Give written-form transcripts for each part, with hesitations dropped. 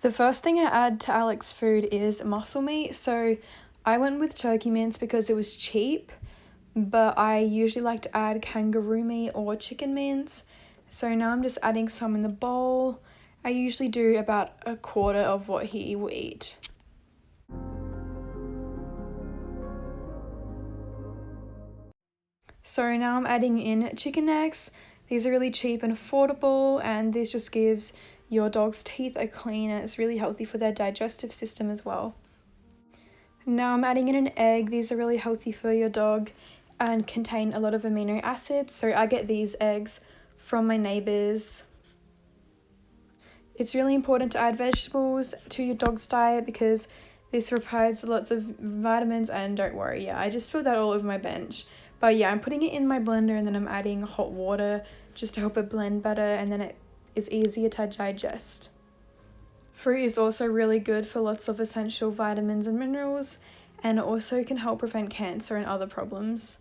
The first thing I add to Alec's food is muscle meat. So I went with turkey mince because it was cheap, but I usually like to add kangaroo meat or chicken mince. So now I'm just adding some in the bowl. I usually do about a quarter of what he will eat. So now I'm adding in chicken necks. These are really cheap and affordable, and this just gives your dog's teeth a clean, and it's really healthy for their digestive system as well. Now I'm adding in an egg. These are really healthy for your dog and contain a lot of amino acids. So I get these eggs from my neighbours. It's really important to add vegetables to your dog's diet because this provides lots of vitamins, and don't worry, I just filled that all over my bench. But I'm putting it in my blender and then I'm adding hot water just to help it blend better, and then it is easier to digest. Fruit is also really good for lots of essential vitamins and minerals, and it also can help prevent cancer and other problems.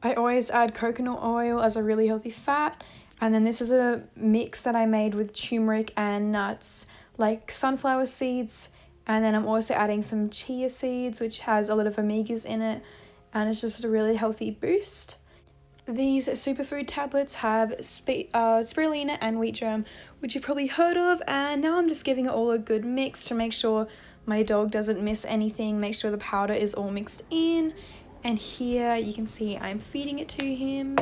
I always add coconut oil as a really healthy fat, and then this is a mix that I made with turmeric and nuts like sunflower seeds, and then I'm also adding some chia seeds, which has a lot of omegas in it, and it's just a really healthy boost. These superfood tablets have spirulina and wheat germ, which you've probably heard of, and now I'm just giving it all a good mix to make sure my dog doesn't miss anything, make sure the powder is all mixed in. And here you can see I'm feeding it to him.